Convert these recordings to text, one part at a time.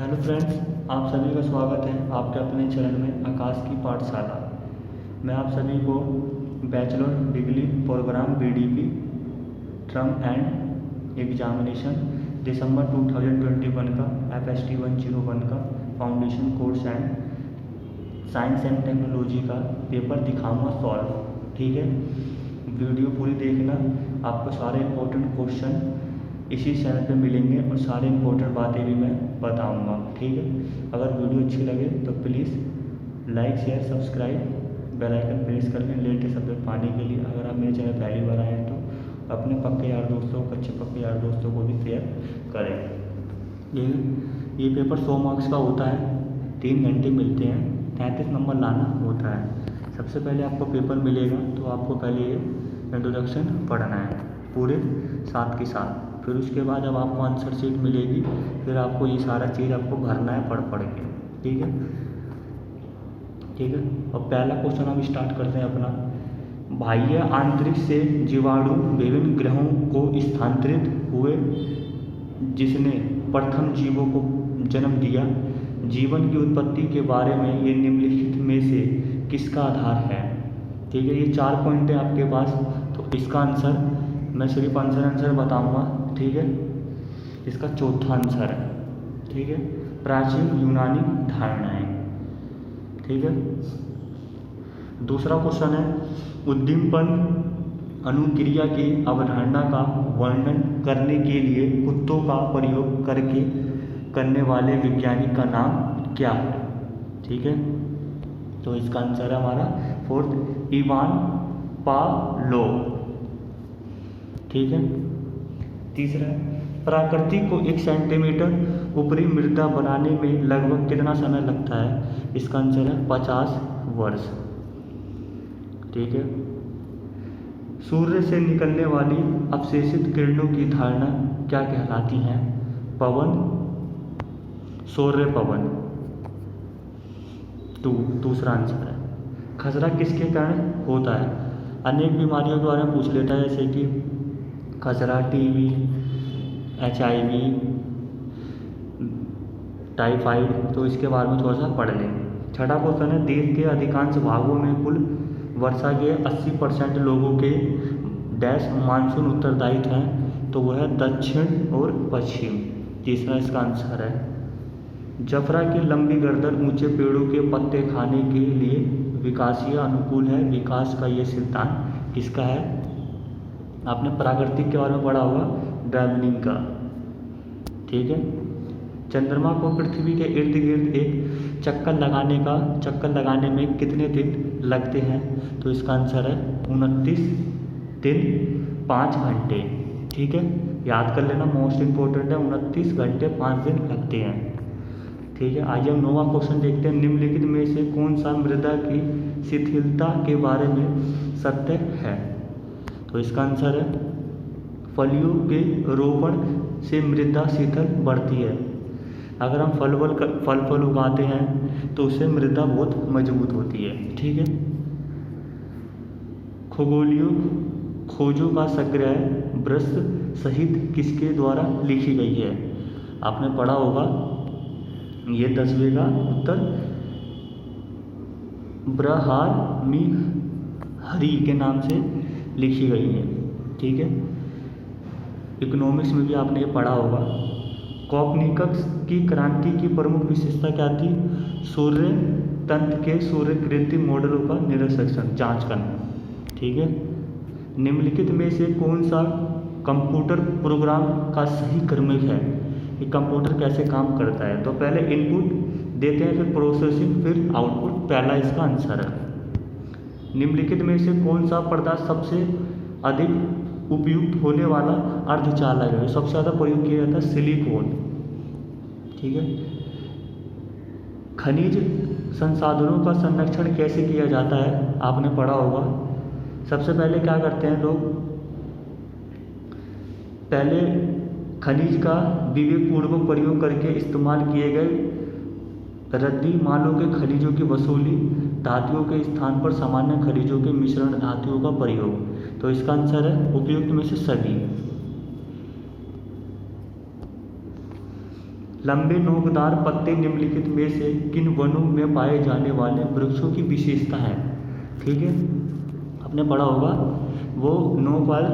Hello friends, आप सभी का स्वागत है आपके अपने चैनल में आकाश की पाठशाला। मैं आप सभी को bachelor degree programme BDP term end examination December 2021 का FST 101 का foundation course and science and technology का पेपर दिखाऊंगा सॉल्व। ठीक है, वीडियो पूरी देखना, आपको सारे इम्पोर्टेंट क्वेश्चन इसी चैनल पे मिलेंगे और सारे इम्पोर्टेंट बातें भी मैं बताऊंगा। ठीक है, अगर वीडियो अच्छी लगे तो please like share subscribe bell icon press कर लें लेटेस्ट अपडेट पाने के लिए। अगर आप मेरे चैनल पहली बार आए हैं तो अपने पक्के यार दोस्तों, कच्चे पक्के यार दोस्तों को भी शेयर करें। ये पेपर 100 मार्क्स का होता है, 3 घंटे मिलते हैं, 33 नंबर लाना होता है। सबसे पहले आपको पेपर मिलेगा तो आपको पहले ये इंट्रोडक्शन पढ़ना है पूरे साथ के साथ। फिर उसके बाद जब आपको आंसर शीट मिलेगी फिर आपको ये सारा चीज़ आपको भरना है पढ़ के। ठीक है, ठीक है। और पहला क्वेश्चन हम स्टार्ट करते हैं अपना। बाह्य अंतरिक्ष से जीवाणु विभिन्न ग्रहों को स्थानांतरित हुए, जिसने प्रथम जीवों को जन्म दिया। जीवन की उत्पत्ति के बारे में ये निम्नलिखित में से किसका आधार है। ठीक है, ये 4 पॉइंट है आपके पास, तो इसका आंसर मैं सिर्फ आंसर बताऊंगा। ठीक है, इसका चौथा आंसर है। ठीक है, प्राचीन यूनानी धारणाएं। ठीक है, दूसरा क्वेश्चन है उद्दीपन अनुक्रिया की अवधारणा का वर्णन करने के लिए कुत्तों का प्रयोग करने वाले वैज्ञानिक का नाम क्या है। ठीक है, तो इसका आंसर है हमारा 4th इवान पावलोव। ठीक है, तीसरा प्रकृति को 1 सेंटीमीटर ऊपरी मृदा बनाने में लगभग कितना समय लगता है। इसका आंसर है 50 वर्ष। ठीक है, सूर्य से निकलने वाली अवशेषित किरणों की धारणा क्या कहलाती है। पवन, सौर्य पवन। दूसरा आंसर है। खसरा किसके कारण होता है। अनेक बीमारियों के बारे में पूछ लेता है, जैसे कि खसरा, टीबी, HIV, टाइफाइड, तो इसके बारे में थोड़ा सा पढ़ लें। छठा क्वेश्चन है देश के अधिकांश भागों में कुल वर्षा के 80% लोगों के डैश मानसून उत्तरदायित्व हैं, तो वह है दक्षिण और पश्चिम। तीसरा इसका आंसर है। जफरा की लंबी गर्दन ऊंचे पेड़ों के पत्ते खाने के लिए विकासीय अनुकूल है। विकास का ये सिद्धांत किसका है। आपने प्राकृतिक के बारे में पढ़ा होगा, डार्विन का। ठीक है, चंद्रमा को पृथ्वी के इर्द गिर्द एक चक्कर लगाने में कितने दिन लगते हैं, तो इसका आंसर है 29 दिन 5 घंटे। ठीक है, याद कर लेना, मोस्ट इंपॉर्टेंट है, 29 घंटे 5 दिन लगते हैं। ठीक है, आइए हम 9वां क्वेश्चन देखते हैं। निम्नलिखित में से कौन सा मृदा की शिथिलता के बारे में सत्य है, तो इसका आंसर है फलियों के रोपण से मृदा शिथिल बढ़ती है। अगर हम फल उगाते हैं तो उससे मृदा बहुत मजबूत होती है। ठीक है, खगोलीय खोजों का संग्रह ब्रश सहित किसके द्वारा लिखी गई है। आपने पढ़ा होगा, ये 10वें का उत्तर ब्रहामी हरि के नाम से लिखी गई है। ठीक है, इकोनॉमिक्स में भी आपने ये पढ़ा होगा। कोपरनिकस की क्रांति की प्रमुख विशेषता क्या थी। सूर्य तंत्र के सूर्यकृति मॉडलों का निरीक्षण जांच करना। ठीक है, निम्नलिखित में से कौन सा कंप्यूटर प्रोग्राम का सही क्रमिक है। कि कंप्यूटर कैसे काम करता है, तो पहले इनपुट देते हैं, फिर प्रोसेसिंग, फिर आउटपुट। पहला इसका आंसर है। निम्नलिखित में से कौन सा पदार्थ सबसे अधिक उपयुक्त होने वाला अर्धचालक है। सबसे ज़्यादा प्रयोग किया जाता है सिलिकॉन। ठीक है, खनिज संसाधनों का संरक्षण कैसे किया जाता है, आपने पढ़ा होगा। सबसे पहले क्या करते हैं लोग, पहले खनिज का विवेकपूर्वक प्रयोग करके इस्तेमाल किए गए रद्दी मालों के खनिजों की वसूली, धातुओं के स्थान पर सामान्य खनिजों के मिश्रण धातुओं का प्रयोग। तो इसका आंसर है उपयुक्त में से सभी। लंबे नोकदार पत्ते निम्नलिखित में से किन वनों में पाए जाने वाले वृक्षों की विशेषता है। ठीक है, आपने पढ़ा होगा वो नोक वाले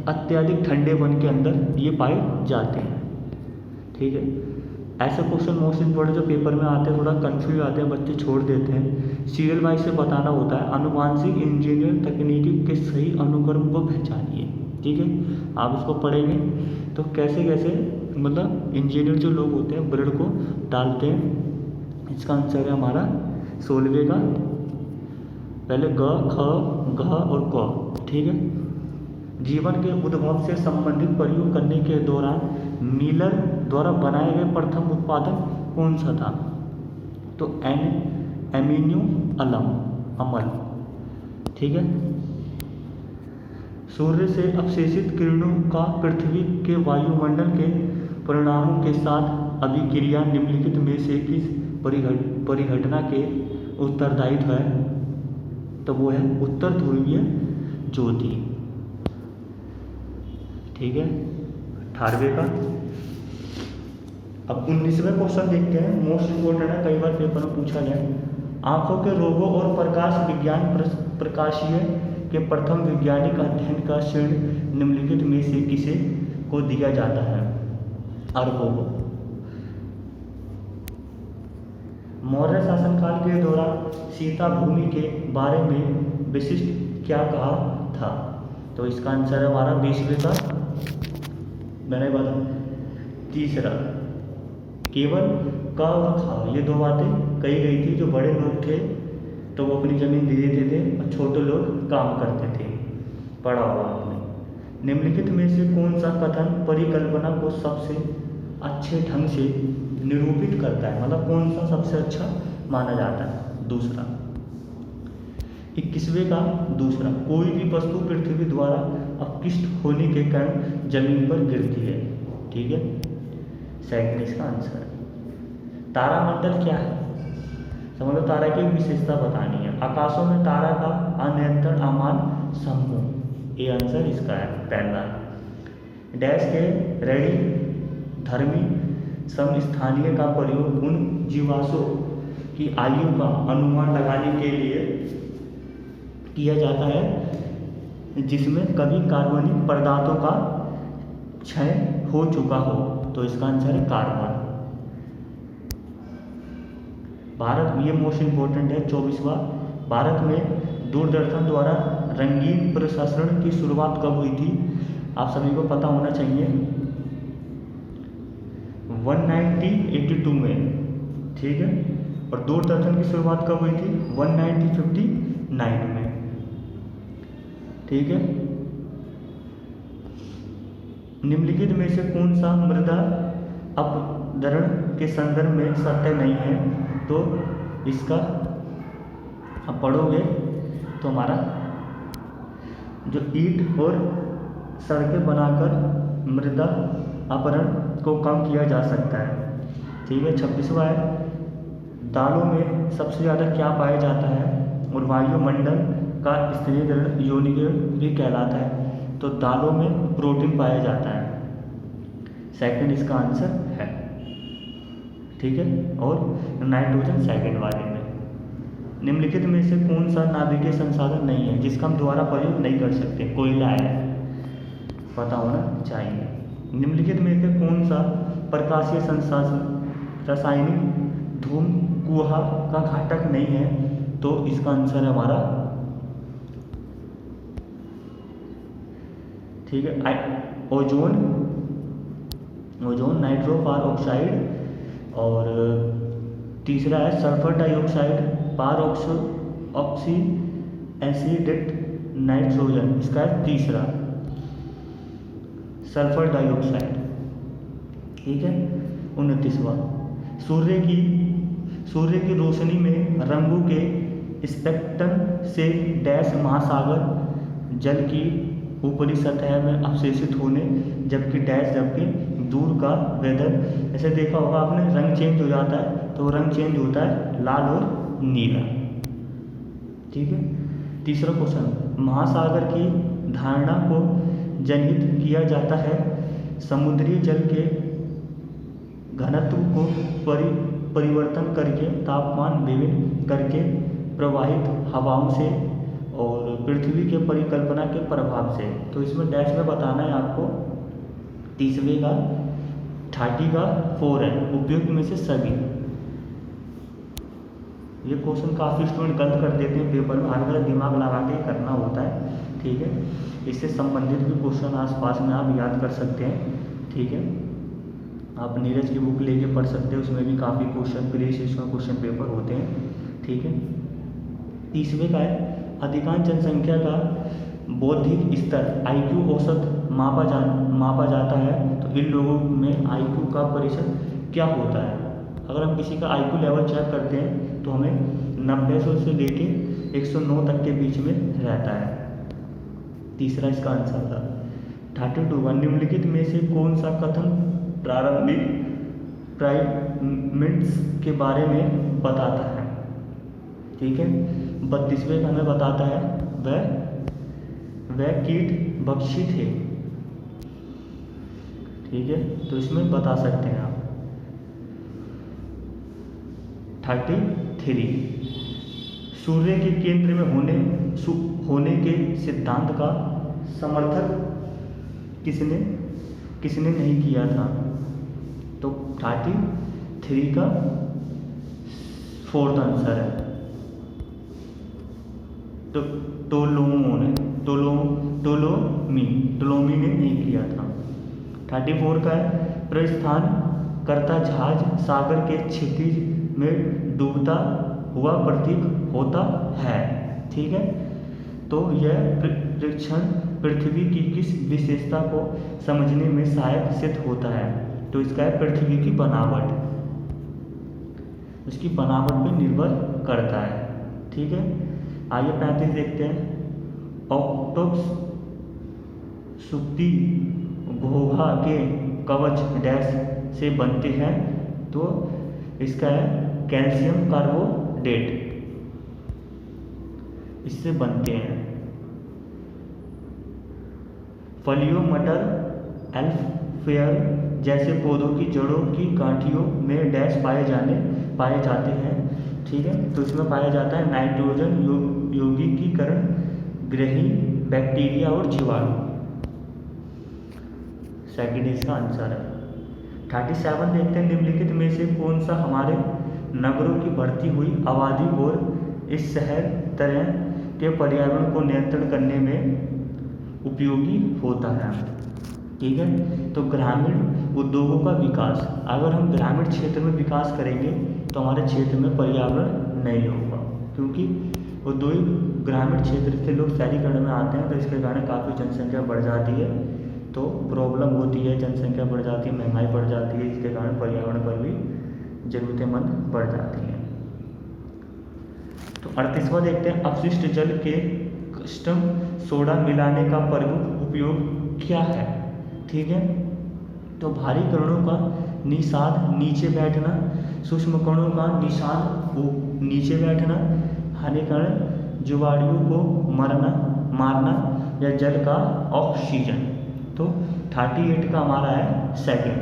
अत्यधिक ठंडे वन के अंदर ये पाए जाते हैं। ठीक है, ऐसे क्वेश्चन मोस्ट इम्पोर्टेंट जो पेपर में आते हैं थोड़ा कंफ्यूज आते हैं, बच्चे छोड़ देते हैं। सीरियल वाइज से बताना होता है। आनुवांशिक इंजीनियर तकनीकी के सही अनुक्रम को पहचानिए। ठीक है, आप इसको पढ़ेंगे तो कैसे कैसे मतलब इंजीनियर जो लोग होते हैं ब्रेड को डालते हैं। इसका आंसर है हमारा 16वें का पहले ग, ख, घ और क। ठीक है, जीवन के उद्भव से संबंधित प्रयोग करने के दौरान मिलर द्वारा बनाए गए प्रथम उत्पादन कौन सा था। तो एमिनो अमल। ठीक है, सूर्य से अवशेषित किरणों का पृथ्वी के वायुमंडल के परिणामों के साथ अभिक्रिया निम्नलिखित में से किस परिघटना के उत्तरदायित्व है। तो वो है उत्तर ध्रुवीय ज्योति। ठीक है, 18वें का। अब 19वें क्वेश्चन देखते हैं, मोस्ट इम्पोर्टेंट है, कई बार पेपर में पूछा जाए। आंखों के रोगों और प्रकाश विज्ञान प्रकाशीय के प्रथम वैज्ञानिक अध्ययन का श्रेय निम्नलिखित में से किसे को दिया जाता है। अरबों को। मौर्य शासनकाल के दौरान सीता भूमि के बारे में विशिष्ट क्या कहा था। तो इसका आंसर है हमारा 20वें का मैंने बता 3रा केवल का और था। ये दो बातें कही गई थी। जो बड़े लोग थे तो वो अपनी ज़मीन दे देते थे और छोटे लोग काम करते थे। पढ़ा होगा आपने। निम्नलिखित में से कौन सा कथन परिकल्पना को सबसे अच्छे ढंग से निरूपित करता है, मतलब कौन सा सबसे अच्छा माना जाता है। दूसरा 21वें का दूसरा, कोई भी वस्तु पृथ्वी द्वारा अपकृष्ट होने के कारण जमीन पर गिरती है। ठीक है, सेकंड इसका आंसर। तारामंडल क्या है, समझ लो तारा की विशेषता बतानी है। आकाशों में तारा का अनियंत्रण अमान समूह, ये आंसर इसका है पहला। डैश के रेडी धर्मी समस्थानीय का प्रयोग उन जीवाश्मों की आयु का अनुमान लगाने के लिए किया जाता है जिसमें कभी कार्बनिक पदार्थों का क्षय हो चुका हो। तो इसका आंसर है कार्बन। भारत, ये मोस्ट इम्पोर्टेंट है 24वां, भारत में दूरदर्शन द्वारा रंगीन प्रसारण की शुरुआत कब हुई थी। आप सभी को पता होना चाहिए 1982 में। ठीक है, और दूरदर्शन की शुरुआत कब हुई थी 1959 में। ठीक है, निम्नलिखित में से कौन सा मृदा अपधरण के संदर्भ में सत्य नहीं है। तो इसका आप पढ़ोगे तो हमारा जो ईंट और सड़कें बनाकर मृदा अपहरण को कम किया जा सकता है। ठीक है, 26वां है, दालों में सबसे ज़्यादा क्या पाया जाता है और वायुमंडल का स्तरीकरण योनिकरण भी कहलाता है। तो दालों में प्रोटीन पाया जाता है। सेकंड इसका आंसर है। ठीक है, और नाइट्रोजन सेकंड वाले में। निम्नलिखित में से कौन सा नाभिकीय संसाधन नहीं है जिसका हम दोबारा प्रयोग नहीं कर सकते। कोयला है, पता होना चाहिए। निम्नलिखित में से कौन सा प्रकाशीय संसाधन रासायनिक धूम कुहा का घटक नहीं है। तो इसका आंसर है हमारा, ठीक है, ओजोन नाइट्रोपार ऑक्साइड, और तीसरा है सल्फर डाइऑक्साइड पार ऑक्सी एसिडेट नाइट्रोजन। इसका है तीसरा सल्फर डाइऑक्साइड। ठीक है, 29वां, सूर्य की रोशनी में रंगों के स्पेक्ट्रम से डैश महासागर जल की ऊपरी सतह में अवशेषित होने जबकि दूर का वेदर। ऐसे देखा होगा आपने, रंग चेंज हो जाता है तो रंग चेंज होता है लाल और नीला। ठीक है, तीसरा क्वेश्चन, महासागर की धारणा को जनित किया जाता है समुद्री जल के घनत्व को परिवर्तन करके, तापमान विभिन्न करके, प्रवाहित हवाओं से और पृथ्वी के परिकल्पना के प्रभाव से। तो इसमें डैश में बताना है आपको 30वें का 30 का 4 है, उपयुक्त में से सभी। ये क्वेश्चन काफ़ी स्टूडेंट गलत कर देते हैं पेपर में, हर बार दिमाग लगा के करना होता है, ठीक है। इससे संबंधित भी क्वेश्चन आसपास में आप याद कर सकते हैं, ठीक है। आप नीरज की बुक लेके पढ़ सकते हैं, उसमें भी काफ़ी क्वेश्चन प्रीवियस क्वेश्चन पेपर होते हैं, ठीक है। 30वें का है अधिकांश जनसंख्या का बौद्धिक स्तर IQ औसत मापा जाता है, तो इन लोगों में IQ का प्रतिशत क्या होता है। अगर हम किसी का IQ लेवल चेक करते हैं तो हमें 90 से लेके 109 तक के बीच में रहता है। तीसरा इसका आंसर था 32 निम्नलिखित में से कौन सा कथन प्रारंभिक प्राइमेट्स के बारे में बताता है, ठीक है। 32वें का हमें बताता है वह कीट भक्षी थे, ठीक है। तो इसमें बता सकते हैं आप 33 सूर्य के केंद्र में होने के सिद्धांत का समर्थन किसने नहीं किया था। तो 33 का 4th आंसर है, तो टोलोमी ने नहीं किया था। 34 का है प्रस्थान करता जहाज सागर के क्षितिज में डूबता हुआ प्रतीक होता है, ठीक है। तो यह परीक्षण पृथ्वी की किस विशेषता को समझने में सहायक सिद्ध होता है। तो इसका है पृथ्वी की बनावट, उसकी बनावट पर निर्भर करता है, ठीक है। आइए 35 देखते हैं। ऑक्टोपस सुक्ति घोंघा के कवच डैश से बनते हैं। तो इसका है कैल्शियम कार्बोनेट, इससे बनते हैं। फलियों, मटर, एल्फेयर जैसे पौधों की जड़ों की गांठियों में डैश पाए जाते हैं, ठीक है। तो इसमें पाया जाता है नाइट्रोजन, यौगिकीकरण, ग्रही, बैक्टीरिया और जीवाणु। सेकंड इसका आंसर है। 37 देखते हैं निम्नलिखित में से कौन सा हमारे नगरों की बढ़ती हुई आबादी और इस शहर तरह के पर्यावरण को नियंत्रण करने में उपयोगी होता है, ठीक है। तो ग्रामीण उद्योगों का विकास, अगर हम ग्रामीण क्षेत्र में विकास करेंगे तो हमारे क्षेत्र में पर्यावरण नहीं होगा, क्योंकि औद्योगिक ग्रामीण क्षेत्र से लोग शहरीकरण में आते हैं, तो इसके कारण काफ़ी जनसंख्या बढ़ जाती है, तो प्रॉब्लम होती है, जनसंख्या बढ़ जाती है, महंगाई बढ़ जाती है, इसके कारण पर्यावरण पर भी ज़रूरतें बढ़ जाती हैं। तो 38वां देखते हैं अपशिष्ट जल के कस्टम सोडा मिलाने का प्रमुख उपयोग क्या है, ठीक है। तो भारी कणों का निषाद नीचे बैठना, सूक्ष्म कणों का निषाद नीचे बैठना, हानिकारक जीवाणुओं को मारना या जल का ऑक्सीजन। तो 38 का हमारा है सेकंड,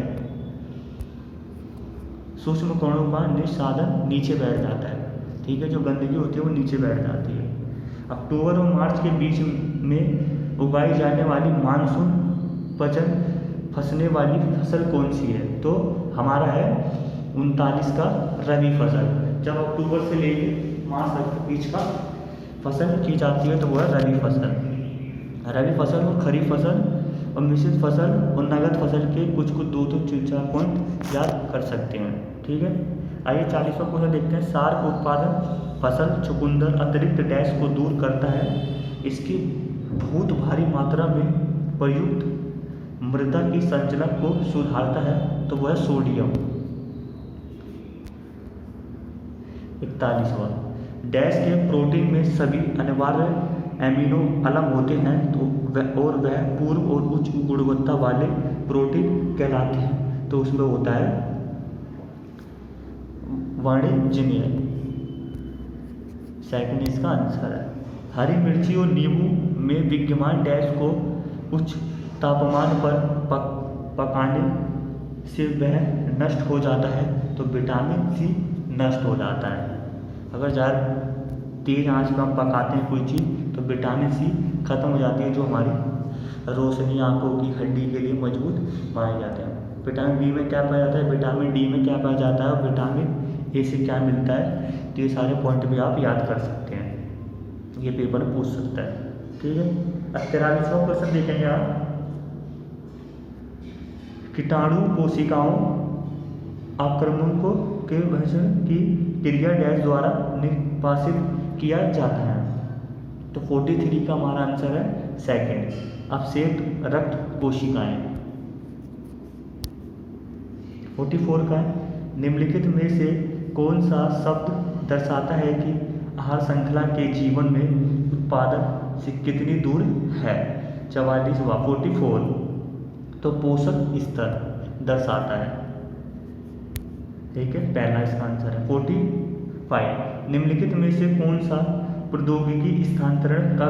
सूक्ष्म कणों का निषादन नीचे बैठ जाता है, ठीक है। जो गंदगी होती है वो नीचे बैठ जाती है। अक्टूबर और मार्च के बीच में उगाई जाने वाली मानसून पचन फंसने वाली फसल कौन सी है। तो हमारा है 39 का रबी फसल। जब अक्टूबर से लेकर मार्च तक के बीच का फसल की जाती है तो वह रबी फसल। रबी फसल और खरीफ फसल और मिश्रित फसल और नगद फसल के कुछ 2-4 पॉइंट याद कर सकते हैं, ठीक है। आइए 40वां क्वेश्चन देखते हैं। सार उत्पादन फसल चुकंदर अतिरिक्त डैश को दूर करता है, इसकी बहुत भारी मात्रा में प्रयुक्त मृदा की संचलन को सुधारता है, तो वह सोडियम। 41वां डैश के प्रोटीन में सभी अनिवार्य एमिनो अलम होते हैं, तो वह पूर्व और उच्च गुणवत्ता वाले प्रोटीन कहलाते हैं, तो उसमें होता है वाणिज्यिक। सेकंड इसका आंसर है। हरी मिर्ची और नींबू में विद्यमान डैश को उच्च तापमान पर पकाने से वह नष्ट हो जाता है तो विटामिन सी नष्ट हो जाता है। अगर ज़्यादा तेज़ आंच पर हम पकाते हैं कोई चीज़ तो विटामिन सी खत्म हो जाती है, जो हमारी रोशनी, आंखों की हड्डी के लिए मजबूत माने जाते हैं। विटामिन बी में क्या पाया जाता है, विटामिन डी में क्या पाया जाता है और विटामिन ए से क्या मिलता है। तो ये सारे पॉइंट भी आप याद कर सकते हैं, ये पेपर पूछ सकता है। ठीक है, अब 43वां क्वेश्चन देखेंगे आप। कीटाणु कोशिकाओं आक्रमण को के भक्षण की क्रिया डैश द्वारा निष्पादित किया जाता है। तो 43 का हमारा आंसर है सेकंड, अपसेट रक्त कोशिकाएं। 44 का है, निम्नलिखित में से कौन सा शब्द दर्शाता है कि आहार श्रृंखला के जीवन में उत्पादन से कितनी दूर है। 44वां 44 तो पोषक स्तर दर्शाता है। ठीक है, पहला इसका आंसर है। 45 निम्नलिखित में से कौन सा प्रौद्योगिकी स्थानांतरण का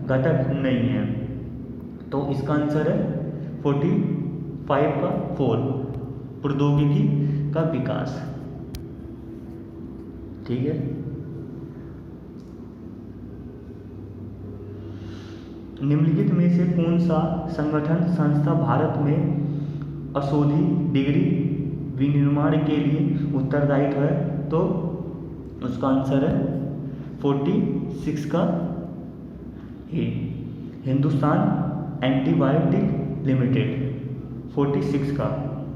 घटक नहीं है। तो इसका आंसर है 45 का 4 प्रौद्योगिकी का विकास। ठीक है, निम्नलिखित में से कौन सा संगठन संस्था भारत में औषधि डिग्री विनिर्माण के लिए उत्तरदायित्व है। तो उसका आंसर है 46 का ए, हिंदुस्तान एंटीबायोटिक लिमिटेड 46 का।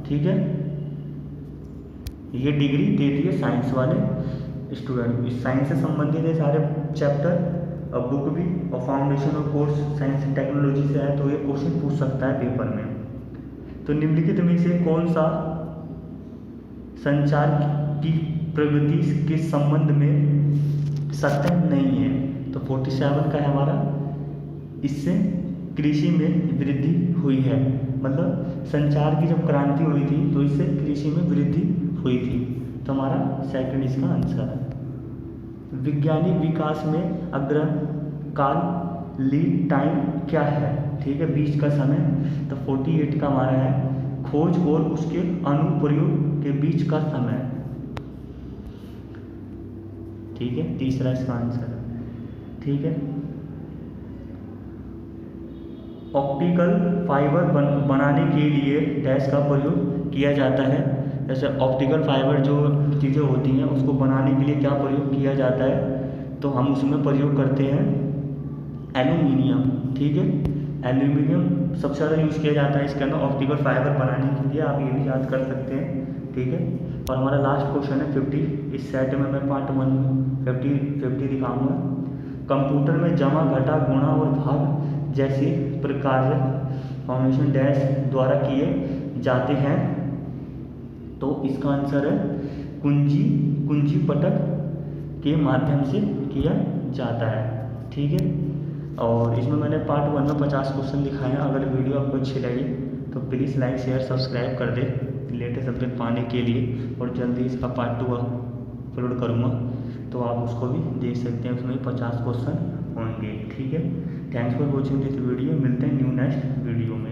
ठीक है, ये डिग्री देती है साइंस वाले स्टूडेंट। इस साइंस से संबंधित है सारे चैप्टर, और बुक भी, और foundation of course science and technology से है, तो ये क्वेश्चन पूछ सकता है पेपर में। तो निम्नलिखित में से कौन सा संचार की प्रगति के संबंध में सत्य नहीं है। तो 47 का है हमारा, इससे कृषि में वृद्धि हुई है। मतलब संचार की जब क्रांति हुई थी तो इससे कृषि में वृद्धि हुई थी। तो हमारा सेकंड इसका आंसर है। वैज्ञानिक विकास में अग्रकाल लीड टाइम क्या है। ठीक है, बीच का समय। तो 48 का हमारा है, खोज और उसके अनुप्रयोग के बीच का समय। ठीक है, तीसरा इसका आंसर है। ठीक है, ऑप्टिकल फाइबर बनाने के लिए डैश का प्रयोग किया जाता है। जैसे ऑप्टिकल फाइबर जो चीज़ें होती हैं उसको बनाने के लिए क्या प्रयोग किया जाता है, तो हम उसमें प्रयोग करते हैं एल्यूमिनियम। ठीक है, एल्यूमिनियम सबसे ज़्यादा यूज़ किया जाता है इसके अंदर ऑप्टिकल फाइबर बनाने के लिए, आप ये भी याद कर सकते हैं। ठीक है, और हमारा लास्ट क्वेश्चन है 50। इस सेट में मैं पार्ट 1 50 दिखाऊंगा। कंप्यूटर में जमा, घटा, गुणा और भाग जैसे प्रकार फॉर्मेशन डैश द्वारा किए जाते हैं। तो इसका आंसर है कुंजी पटक के माध्यम से किया जाता है। ठीक है, और इसमें मैंने पार्ट 1 में 50 क्वेश्चन दिखाए हैं। अगर वीडियो आपको अच्छी लगी तो प्लीज़ लाइक, शेयर, सब्सक्राइब कर दे लेटेस्ट अपडेट पाने के लिए। और जल्दी इसका पार्ट 2 अपलोड करूँगा, तो आप उसको भी देख सकते हैं, उसमें 50 क्वेश्चन होंगे। ठीक है, thanks for watching this video. मिलते हैं न्यू नेक्स्ट वीडियो में।